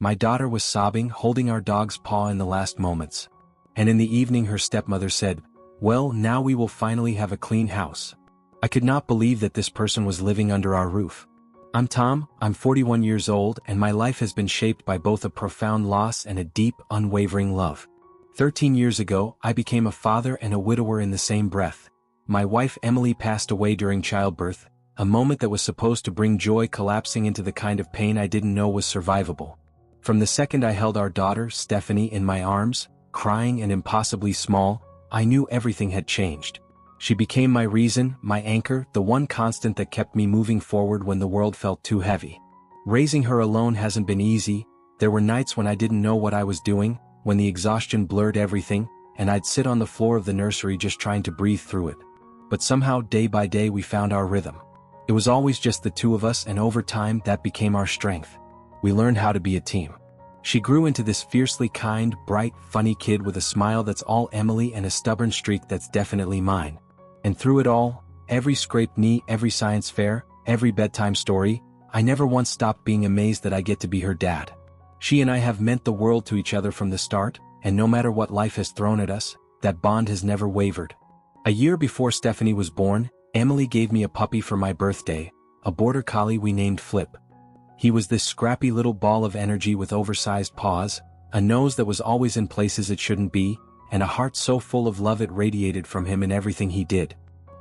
My daughter was sobbing, holding our dog's paw in the last moments. And in the evening her stepmother said, "Well, now we will finally have a clean house." I could not believe that this person was living under our roof. I'm Tom, I'm 41 years old, and my life has been shaped by both a profound loss and a deep, unwavering love. 13 years ago, I became a father and a widower in the same breath. My wife Emily passed away during childbirth, a moment that was supposed to bring joy collapsing into the kind of pain I didn't know was survivable. From the second I held our daughter, Stephanie, in my arms, crying and impossibly small, I knew everything had changed. She became my reason, my anchor, the one constant that kept me moving forward when the world felt too heavy. Raising her alone hasn't been easy. There were nights when I didn't know what I was doing, when the exhaustion blurred everything, and I'd sit on the floor of the nursery just trying to breathe through it. But somehow, day by day, we found our rhythm. It was always just the two of us, and over time, that became our strength. We learned how to be a team. She grew into this fiercely kind, bright, funny kid with a smile that's all Emily and a stubborn streak that's definitely mine. And through it all, every scraped knee, every science fair, every bedtime story, I never once stopped being amazed that I get to be her dad. She and I have meant the world to each other from the start, and no matter what life has thrown at us, that bond has never wavered. A year before Stephanie was born, Emily gave me a puppy for my birthday, a border collie we named Flip. He was this scrappy little ball of energy with oversized paws, a nose that was always in places it shouldn't be, and a heart so full of love it radiated from him in everything he did.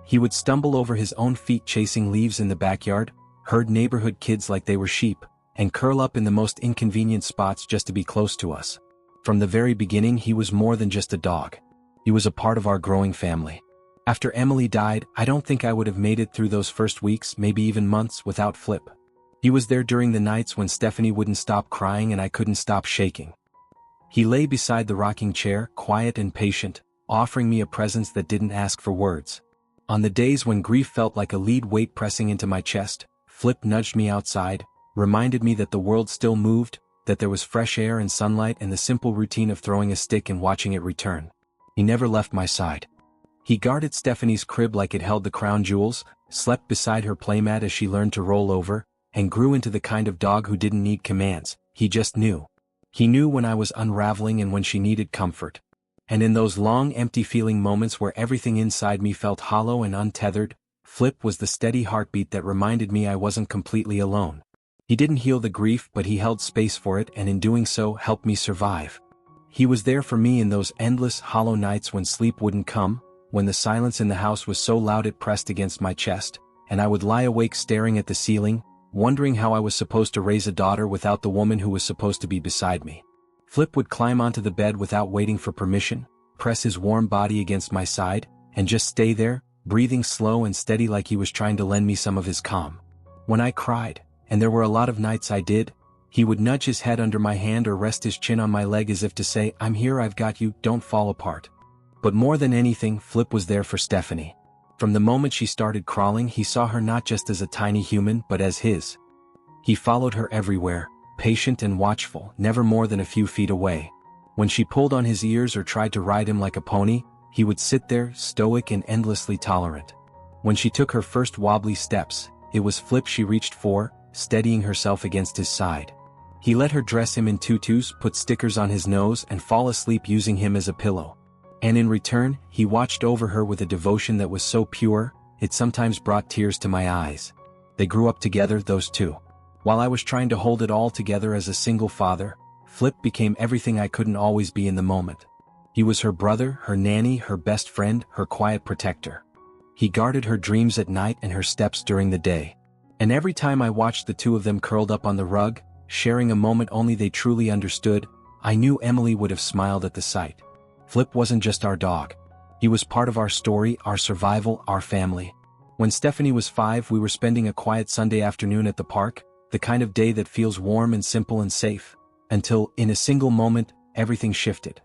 He would stumble over his own feet chasing leaves in the backyard, herd neighborhood kids like they were sheep, and curl up in the most inconvenient spots just to be close to us. From the very beginning, he was more than just a dog. He was a part of our growing family. After Emily died, I don't think I would have made it through those first weeks, maybe even months, without Flip. He was there during the nights when Stephanie wouldn't stop crying and I couldn't stop shaking. He lay beside the rocking chair, quiet and patient, offering me a presence that didn't ask for words. On the days when grief felt like a lead weight pressing into my chest, Flip nudged me outside, reminded me that the world still moved, that there was fresh air and sunlight and the simple routine of throwing a stick and watching it return. He never left my side. He guarded Stephanie's crib like it held the crown jewels, slept beside her playmat as she learned to roll over, and grew into the kind of dog who didn't need commands. He just knew. He knew when I was unraveling and when she needed comfort. And in those long, empty-feeling moments where everything inside me felt hollow and untethered, Flip was the steady heartbeat that reminded me I wasn't completely alone. He didn't heal the grief, but he held space for it, and in doing so, helped me survive. He was there for me in those endless, hollow nights when sleep wouldn't come, when the silence in the house was so loud it pressed against my chest, and I would lie awake staring at the ceiling, wondering how I was supposed to raise a daughter without the woman who was supposed to be beside me. Flip would climb onto the bed without waiting for permission, press his warm body against my side, and just stay there, breathing slow and steady like he was trying to lend me some of his calm. When I cried, and there were a lot of nights I did, he would nudge his head under my hand or rest his chin on my leg as if to say, "I'm here, I've got you, don't fall apart." But more than anything, Flip was there for Stephanie. From the moment she started crawling, he saw her not just as a tiny human, but as his. He followed her everywhere, patient and watchful, never more than a few feet away. When she pulled on his ears or tried to ride him like a pony, he would sit there, stoic and endlessly tolerant. When she took her first wobbly steps, it was Flip she reached for, steadying herself against his side. He let her dress him in tutus, put stickers on his nose, and fall asleep using him as a pillow. And in return, he watched over her with a devotion that was so pure, it sometimes brought tears to my eyes. They grew up together, those two. While I was trying to hold it all together as a single father, Flip became everything I couldn't always be in the moment. He was her brother, her nanny, her best friend, her quiet protector. He guarded her dreams at night and her steps during the day. And every time I watched the two of them curled up on the rug, sharing a moment only they truly understood, I knew Emily would have smiled at the sight. Flip wasn't just our dog. He was part of our story, our survival, our family. When Stephanie was 5, we were spending a quiet Sunday afternoon at the park, the kind of day that feels warm and simple and safe, until, in a single moment, everything shifted.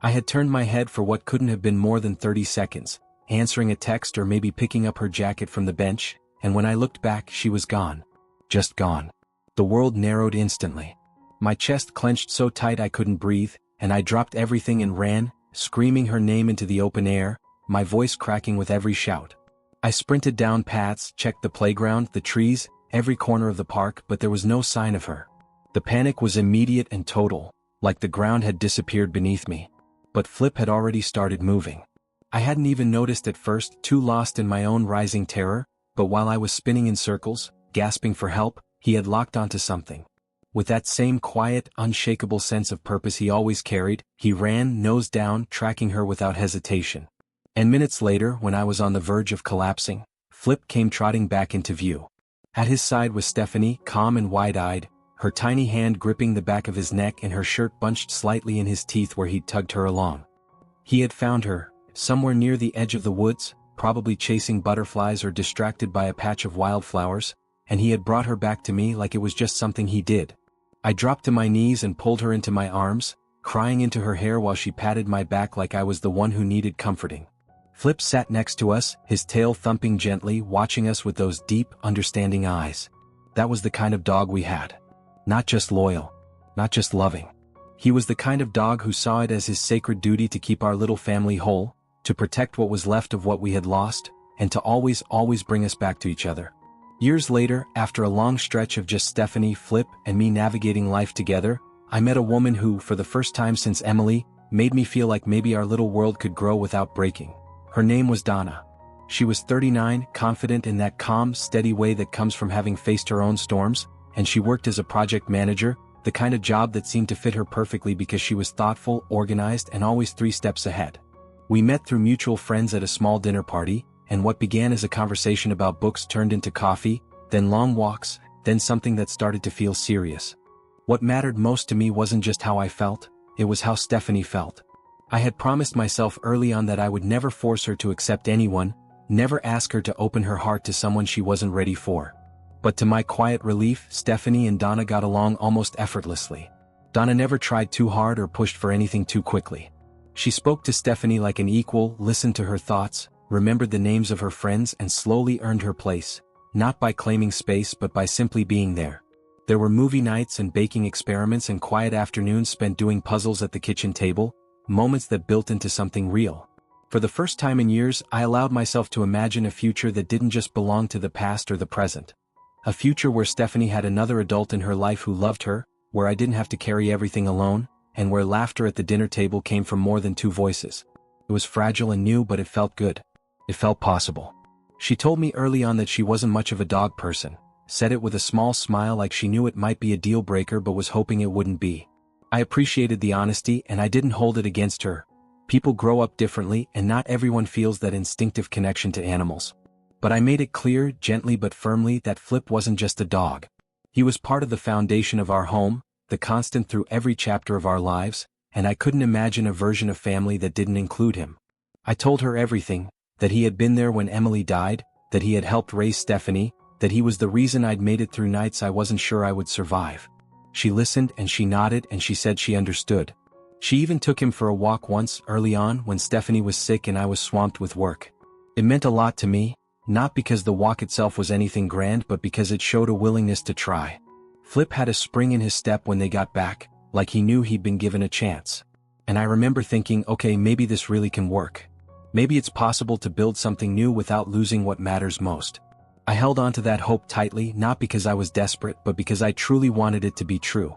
I had turned my head for what couldn't have been more than 30 seconds, answering a text or maybe picking up her jacket from the bench, and when I looked back, she was gone. Just gone. The world narrowed instantly. My chest clenched so tight I couldn't breathe, and I dropped everything and ran, screaming her name into the open air, my voice cracking with every shout. I sprinted down paths, checked the playground, the trees, every corner of the park, but there was no sign of her. The panic was immediate and total, like the ground had disappeared beneath me. But Flip had already started moving. I hadn't even noticed at first, too lost in my own rising terror, but while I was spinning in circles, gasping for help, he had locked onto something. With that same quiet, unshakable sense of purpose he always carried, he ran, nose down, tracking her without hesitation. And minutes later, when I was on the verge of collapsing, Flip came trotting back into view. At his side was Stephanie, calm and wide-eyed, her tiny hand gripping the back of his neck and her shirt bunched slightly in his teeth where he'd tugged her along. He had found her, somewhere near the edge of the woods, probably chasing butterflies or distracted by a patch of wildflowers, and he had brought her back to me like it was just something he did. I dropped to my knees and pulled her into my arms, crying into her hair while she patted my back like I was the one who needed comforting. Flip sat next to us, his tail thumping gently, watching us with those deep, understanding eyes. That was the kind of dog we had. Not just loyal, not just loving. He was the kind of dog who saw it as his sacred duty to keep our little family whole, to protect what was left of what we had lost, and to always bring us back to each other. Years later, after a long stretch of just Stephanie, Flip, and me navigating life together, I met a woman who, for the first time since Emily, made me feel like maybe our little world could grow without breaking. Her name was Donna. She was 39, confident in that calm, steady way that comes from having faced her own storms, and she worked as a project manager, the kind of job that seemed to fit her perfectly because she was thoughtful, organized, and always 3 steps ahead. We met through mutual friends at a small dinner party, and what began as a conversation about books turned into coffee, then long walks, then something that started to feel serious. What mattered most to me wasn't just how I felt, it was how Stephanie felt. I had promised myself early on that I would never force her to accept anyone, never ask her to open her heart to someone she wasn't ready for. But to my quiet relief, Stephanie and Donna got along almost effortlessly. Donna never tried too hard or pushed for anything too quickly. She spoke to Stephanie like an equal, listened to her thoughts, remembered the names of her friends and slowly earned her place, not by claiming space but by simply being there. There were movie nights and baking experiments and quiet afternoons spent doing puzzles at the kitchen table, moments that built into something real. For the first time in years, I allowed myself to imagine a future that didn't just belong to the past or the present. A future where Stephanie had another adult in her life who loved her, where I didn't have to carry everything alone, and where laughter at the dinner table came from more than 2 voices. It was fragile and new, but it felt good. It felt possible. She told me early on that she wasn't much of a dog person, said it with a small smile like she knew it might be a deal breaker but was hoping it wouldn't be. I appreciated the honesty and I didn't hold it against her. People grow up differently and not everyone feels that instinctive connection to animals. But I made it clear, gently but firmly, that Flip wasn't just a dog. He was part of the foundation of our home, the constant through every chapter of our lives, and I couldn't imagine a version of family that didn't include him. I told her everything, that he had been there when Emily died, that he had helped raise Stephanie, that he was the reason I'd made it through nights I wasn't sure I would survive. She listened and she nodded and she said she understood. She even took him for a walk once early on when Stephanie was sick and I was swamped with work. It meant a lot to me, not because the walk itself was anything grand but because it showed a willingness to try. Flip had a spring in his step when they got back, like he knew he'd been given a chance. And I remember thinking, okay, maybe this really can work. Maybe it's possible to build something new without losing what matters most. I held on to that hope tightly, not because I was desperate but because I truly wanted it to be true.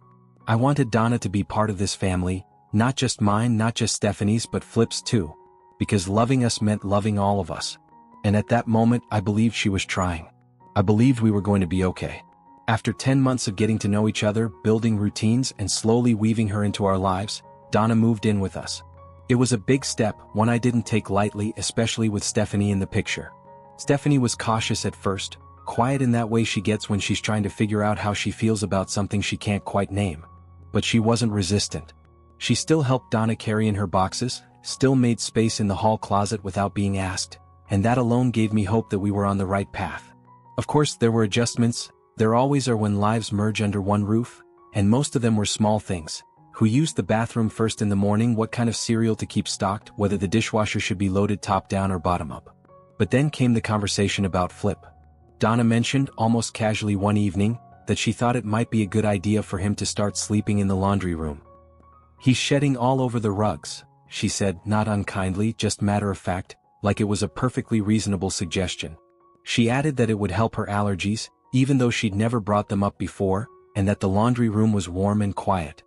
I wanted Donna to be part of this family, not just mine, not just Stephanie's but Flip's too. Because loving us meant loving all of us. And at that moment I believed she was trying. I believed we were going to be okay. After 10 months of getting to know each other, building routines and slowly weaving her into our lives, Donna moved in with us. It was a big step, one I didn't take lightly, especially with Stephanie in the picture. Stephanie was cautious at first, quiet in that way she gets when she's trying to figure out how she feels about something she can't quite name. But she wasn't resistant. She still helped Donna carry in her boxes, still made space in the hall closet without being asked, and that alone gave me hope that we were on the right path. Of course, there were adjustments. There always are when lives merge under one roof, and most of them were small things. Who used the bathroom first in the morning, what kind of cereal to keep stocked, whether the dishwasher should be loaded top down or bottom up. But then came the conversation about Flip. Donna mentioned, almost casually one evening, that she thought it might be a good idea for him to start sleeping in the laundry room. "He's shedding all over the rugs," she said, not unkindly, just matter of fact, like it was a perfectly reasonable suggestion. She added that it would help her allergies, even though she'd never brought them up before, and that the laundry room was warm and quiet.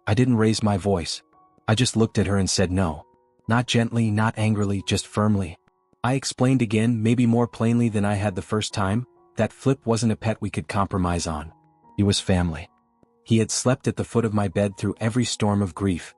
I didn't raise my voice. I just looked at her and said no. Not gently, not angrily, just firmly. I explained again, maybe more plainly than I had the first time, that Flip wasn't a pet we could compromise on. He was family. He had slept at the foot of my bed through every storm of grief.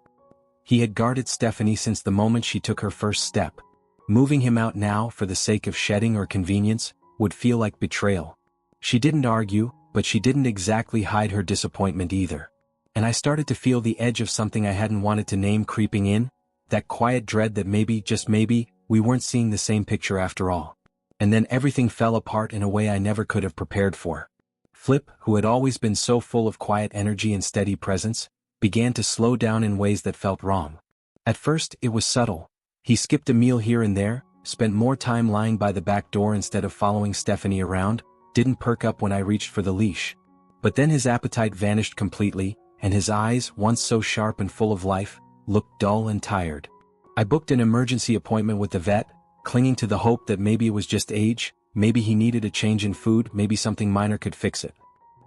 He had guarded Stephanie since the moment she took her first step. Moving him out now for the sake of shedding or convenience would feel like betrayal. She didn't argue, but she didn't exactly hide her disappointment either. And I started to feel the edge of something I hadn't wanted to name creeping in, that quiet dread that maybe, just maybe, we weren't seeing the same picture after all. And then everything fell apart in a way I never could have prepared for. Flip, who had always been so full of quiet energy and steady presence, began to slow down in ways that felt wrong. At first, it was subtle. He skipped a meal here and there, spent more time lying by the back door instead of following Stephanie around, didn't perk up when I reached for the leash. But then his appetite vanished completely, and his eyes, once so sharp and full of life, looked dull and tired. I booked an emergency appointment with the vet, clinging to the hope that maybe it was just age, maybe he needed a change in food, maybe something minor could fix it.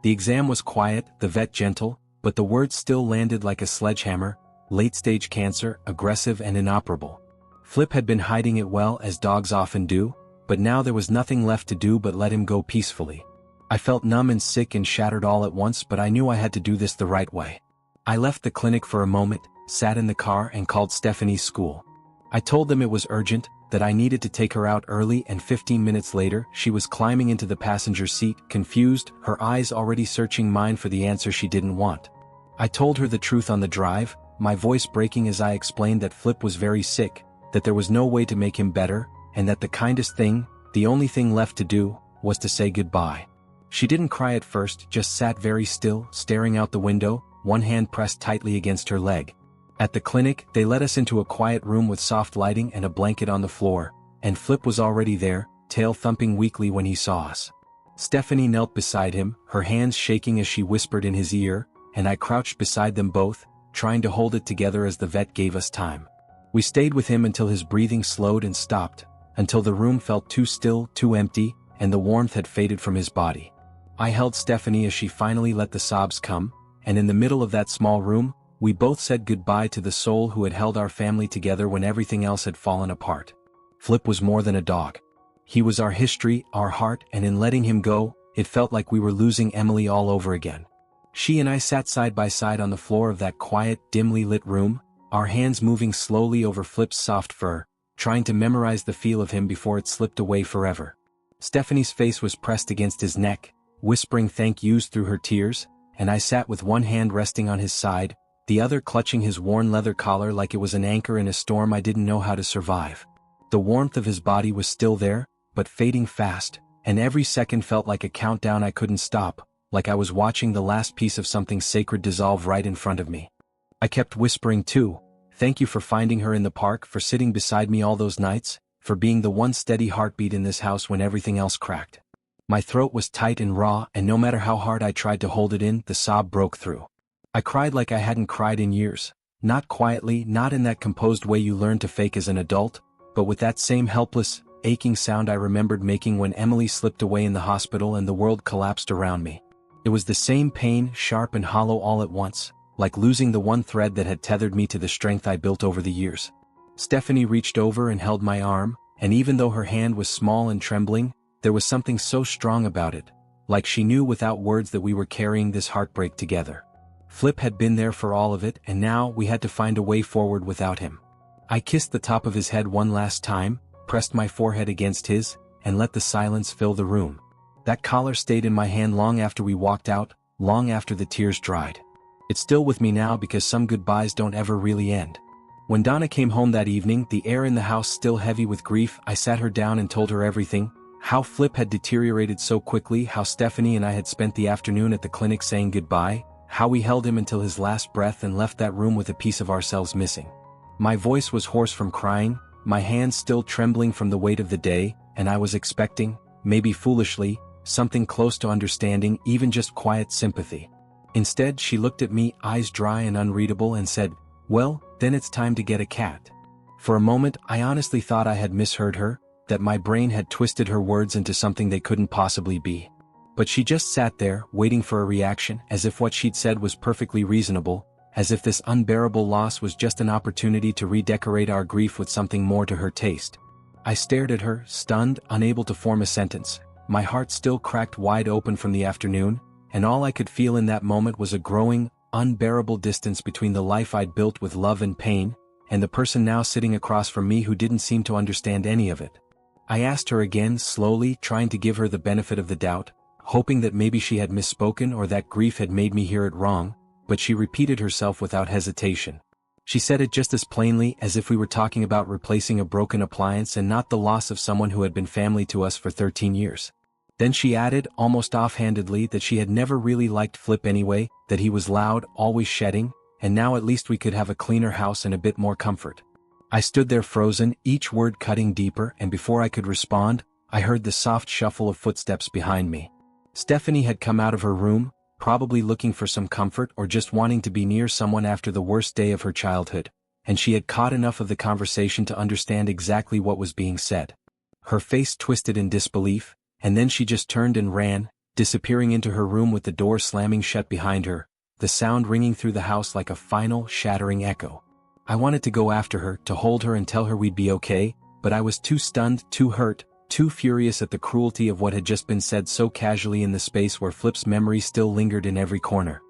The exam was quiet, the vet gentle, but the words still landed like a sledgehammer: late-stage cancer, aggressive and inoperable. Flip had been hiding it well, as dogs often do, but now there was nothing left to do but let him go peacefully. I felt numb and sick and shattered all at once, but I knew I had to do this the right way. I left the clinic for a moment, sat in the car and called Stephanie's school. I told them it was urgent, that I needed to take her out early, and 15 minutes later, she was climbing into the passenger seat, confused, her eyes already searching mine for the answer she didn't want. I told her the truth on the drive, my voice breaking as I explained that Flip was very sick, that there was no way to make him better, and that the kindest thing, the only thing left to do, was to say goodbye. She didn't cry at first, just sat very still, staring out the window, one hand pressed tightly against her leg. At the clinic, they led us into a quiet room with soft lighting and a blanket on the floor, and Flip was already there, tail thumping weakly when he saw us. Stephanie knelt beside him, her hands shaking as she whispered in his ear, and I crouched beside them both, trying to hold it together as the vet gave us time. We stayed with him until his breathing slowed and stopped, until the room felt too still, too empty, and the warmth had faded from his body. I held Stephanie as she finally let the sobs come, and in the middle of that small room, we both said goodbye to the soul who had held our family together when everything else had fallen apart. Flip was more than a dog. He was our history, our heart, and in letting him go, it felt like we were losing Emily all over again. She and I sat side by side on the floor of that quiet, dimly lit room, our hands moving slowly over Flip's soft fur, trying to memorize the feel of him before it slipped away forever. Stephanie's face was pressed against his neck, whispering thank yous through her tears, and I sat with one hand resting on his side, the other clutching his worn leather collar like it was an anchor in a storm I didn't know how to survive. The warmth of his body was still there, but fading fast, and every second felt like a countdown I couldn't stop, like I was watching the last piece of something sacred dissolve right in front of me. I kept whispering too, thank you for finding her in the park, for sitting beside me all those nights, for being the one steady heartbeat in this house when everything else cracked. My throat was tight and raw, and no matter how hard I tried to hold it in, the sob broke through. I cried like I hadn't cried in years, not quietly, not in that composed way you learn to fake as an adult, but with that same helpless, aching sound I remembered making when Emily slipped away in the hospital and the world collapsed around me. It was the same pain, sharp and hollow all at once, like losing the one thread that had tethered me to the strength I built over the years. Stephanie reached over and held my arm, and even though her hand was small and trembling, there was something so strong about it, like she knew without words that we were carrying this heartbreak together. Flip had been there for all of it, and now we had to find a way forward without him. I kissed the top of his head one last time, pressed my forehead against his, and let the silence fill the room. That collar stayed in my hand long after we walked out, long after the tears dried. It's still with me now because some goodbyes don't ever really end. When Donna came home that evening, the air in the house still heavy with grief, I sat her down and told her everything, how Flip had deteriorated so quickly, how Stephanie and I had spent the afternoon at the clinic saying goodbye, how we held him until his last breath and left that room with a piece of ourselves missing. My voice was hoarse from crying, my hands still trembling from the weight of the day, and I was expecting, maybe foolishly, something close to understanding, even just quiet sympathy. Instead, she looked at me, eyes dry and unreadable, and said, "Well, then it's time to get a cat." For a moment, I honestly thought I had misheard her, that my brain had twisted her words into something they couldn't possibly be. But she just sat there, waiting for a reaction, as if what she'd said was perfectly reasonable, as if this unbearable loss was just an opportunity to redecorate our grief with something more to her taste. I stared at her, stunned, unable to form a sentence, my heart still cracked wide open from the afternoon, and all I could feel in that moment was a growing, unbearable distance between the life I'd built with love and pain, and the person now sitting across from me who didn't seem to understand any of it. I asked her again, slowly, trying to give her the benefit of the doubt, hoping that maybe she had misspoken or that grief had made me hear it wrong, but she repeated herself without hesitation. She said it just as plainly as if we were talking about replacing a broken appliance and not the loss of someone who had been family to us for 13 years. Then she added, almost offhandedly, that she had never really liked Flip anyway, that he was loud, always shedding, and now at least we could have a cleaner house and a bit more comfort. I stood there frozen, each word cutting deeper, and before I could respond, I heard the soft shuffle of footsteps behind me. Stephanie had come out of her room, probably looking for some comfort or just wanting to be near someone after the worst day of her childhood, and she had caught enough of the conversation to understand exactly what was being said. Her face twisted in disbelief, and then she just turned and ran, disappearing into her room with the door slamming shut behind her, the sound ringing through the house like a final, shattering echo. I wanted to go after her, to hold her and tell her we'd be okay, but I was too stunned, too hurt, too furious at the cruelty of what had just been said so casually in the space where Flip's memory still lingered in every corner.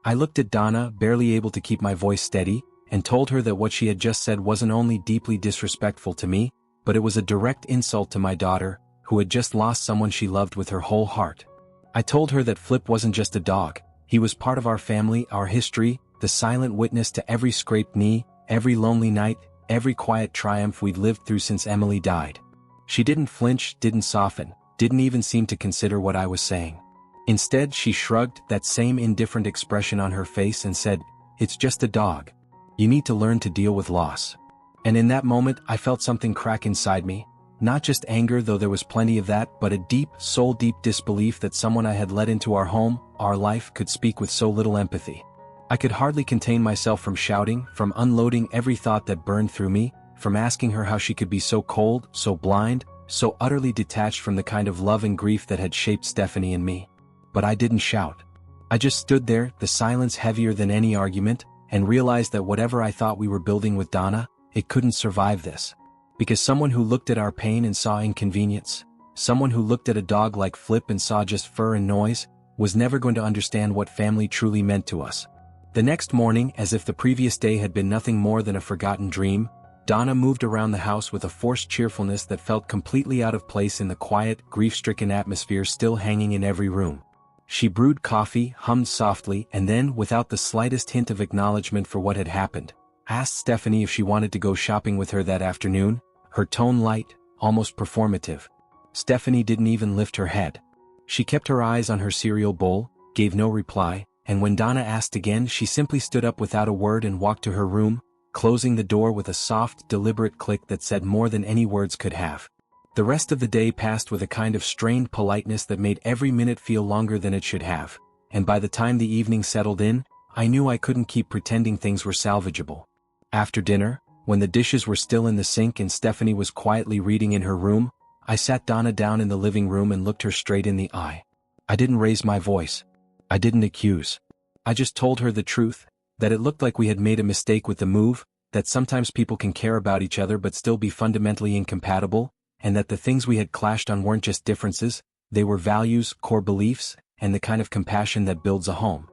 I looked at Donna, barely able to keep my voice steady, and told her that what she had just said wasn't only deeply disrespectful to me, but it was a direct insult to my daughter, who had just lost someone she loved with her whole heart. I told her that Flip wasn't just a dog, he was part of our family, our history, the silent witness to every scraped knee, every lonely night, every quiet triumph we'd lived through since Emily died. She didn't flinch, didn't soften, didn't even seem to consider what I was saying. Instead, she shrugged, that same indifferent expression on her face, and said, "It's just a dog. You need to learn to deal with loss." And in that moment, I felt something crack inside me. Not just anger, though there was plenty of that, but a deep, soul-deep disbelief that someone I had let into our home, our life, could speak with so little empathy. I could hardly contain myself from shouting, from unloading every thought that burned through me, from asking her how she could be so cold, so blind, so utterly detached from the kind of love and grief that had shaped Stephanie and me. But I didn't shout. I just stood there, the silence heavier than any argument, and realized that whatever I thought we were building with Donna, it couldn't survive this. Because someone who looked at our pain and saw inconvenience, someone who looked at a dog like Flip and saw just fur and noise, was never going to understand what family truly meant to us. The next morning, as if the previous day had been nothing more than a forgotten dream, Donna moved around the house with a forced cheerfulness that felt completely out of place in the quiet, grief-stricken atmosphere still hanging in every room. She brewed coffee, hummed softly, and then, without the slightest hint of acknowledgement for what had happened, asked Stephanie if she wanted to go shopping with her that afternoon, her tone light, almost performative. Stephanie didn't even lift her head. She kept her eyes on her cereal bowl, gave no reply, and when Donna asked again, she simply stood up without a word and walked to her room, closing the door with a soft, deliberate click that said more than any words could have. The rest of the day passed with a kind of strained politeness that made every minute feel longer than it should have, and by the time the evening settled in, I knew I couldn't keep pretending things were salvageable. After dinner, when the dishes were still in the sink and Stephanie was quietly reading in her room, I sat Donna down in the living room and looked her straight in the eye. I didn't raise my voice. I didn't accuse. I just told her the truth, that it looked like we had made a mistake with the move, that sometimes people can care about each other but still be fundamentally incompatible, and that the things we had clashed on weren't just differences, they were values, core beliefs, and the kind of compassion that builds a home.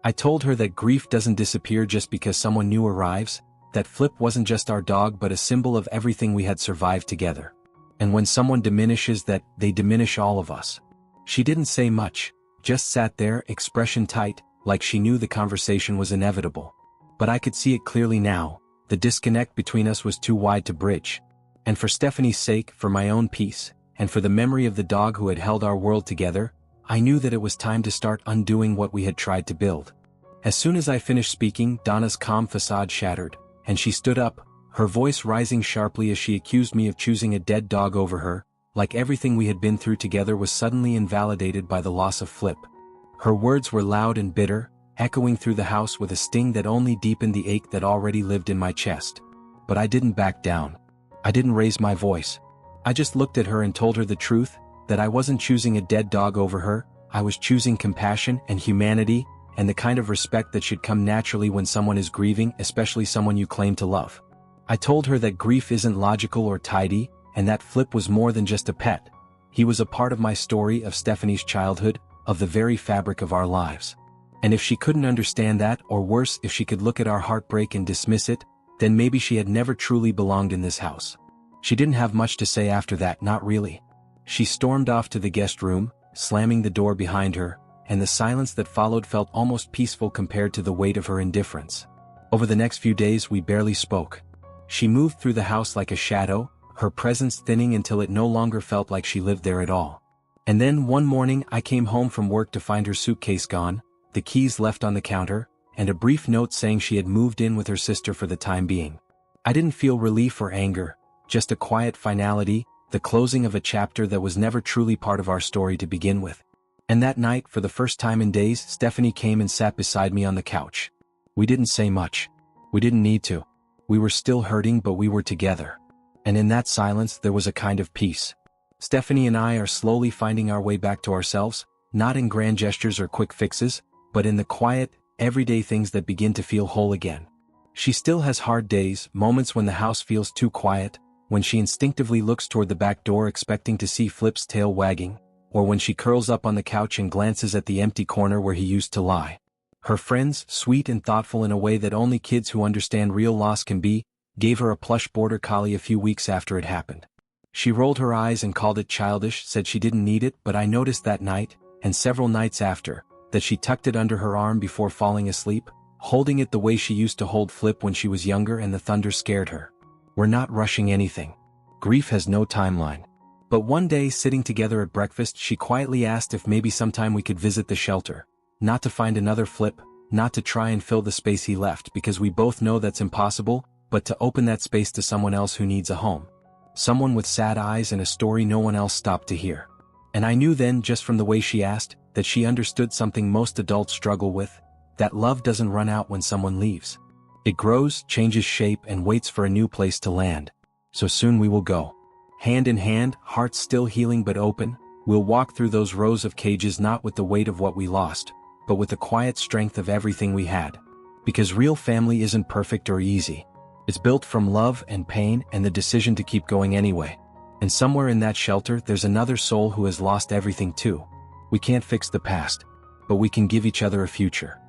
I told her that grief doesn't disappear just because someone new arrives, that Flip wasn't just our dog but a symbol of everything we had survived together. And when someone diminishes, that they diminish all of us. She didn't say much, just sat there, expression tight, like she knew the conversation was inevitable. But I could see it clearly now, the disconnect between us was too wide to bridge. And for Stephanie's sake, for my own peace, and for the memory of the dog who had held our world together, I knew that it was time to start undoing what we had tried to build. As soon as I finished speaking, Donna's calm facade shattered, and she stood up, her voice rising sharply as she accused me of choosing a dead dog over her, like everything we had been through together was suddenly invalidated by the loss of Flip. Her words were loud and bitter, echoing through the house with a sting that only deepened the ache that already lived in my chest. But I didn't back down. I didn't raise my voice. I just looked at her and told her the truth, that I wasn't choosing a dead dog over her, I was choosing compassion and humanity, and the kind of respect that should come naturally when someone is grieving, especially someone you claim to love. I told her that grief isn't logical or tidy, and that Flip was more than just a pet. He was a part of my story, of Stephanie's childhood, of the very fabric of our lives. And if she couldn't understand that, or worse, if she could look at our heartbreak and dismiss it, then maybe she had never truly belonged in this house. She didn't have much to say after that, not really. She stormed off to the guest room, slamming the door behind her, and the silence that followed felt almost peaceful compared to the weight of her indifference. Over the next few days we barely spoke. She moved through the house like a shadow, her presence thinning until it no longer felt like she lived there at all. And then one morning I came home from work to find her suitcase gone, the keys left on the counter, and a brief note saying she had moved in with her sister for the time being. I didn't feel relief or anger, just a quiet finality, the closing of a chapter that was never truly part of our story to begin with. And that night, for the first time in days, Stephanie came and sat beside me on the couch. We didn't say much. We didn't need to. We were still hurting, but we were together. And in that silence there was a kind of peace. Stephanie and I are slowly finding our way back to ourselves, not in grand gestures or quick fixes, but in the quiet, everyday things that begin to feel whole again. She still has hard days, moments when the house feels too quiet, when she instinctively looks toward the back door expecting to see Flip's tail wagging, or when she curls up on the couch and glances at the empty corner where he used to lie. Her friends, sweet and thoughtful in a way that only kids who understand real loss can be, gave her a plush border collie a few weeks after it happened. She rolled her eyes and called it childish, said she didn't need it, but I noticed that night, and several nights after, that she tucked it under her arm before falling asleep, holding it the way she used to hold Flip when she was younger and the thunder scared her. We're not rushing anything. Grief has no timeline. But one day, sitting together at breakfast, she quietly asked if maybe sometime we could visit the shelter. Not to find another Flip, not to try and fill the space he left, because we both know that's impossible, but to open that space to someone else who needs a home. Someone with sad eyes and a story no one else stopped to hear. And I knew then, just from the way she asked, that she understood something most adults struggle with, that love doesn't run out when someone leaves. It grows, changes shape, and waits for a new place to land. So soon we will go. Hand in hand, hearts still healing but open, we'll walk through those rows of cages not with the weight of what we lost, but with the quiet strength of everything we had. Because real family isn't perfect or easy. It's built from love and pain and the decision to keep going anyway. And somewhere in that shelter there's another soul who has lost everything too. We can't fix the past, but we can give each other a future.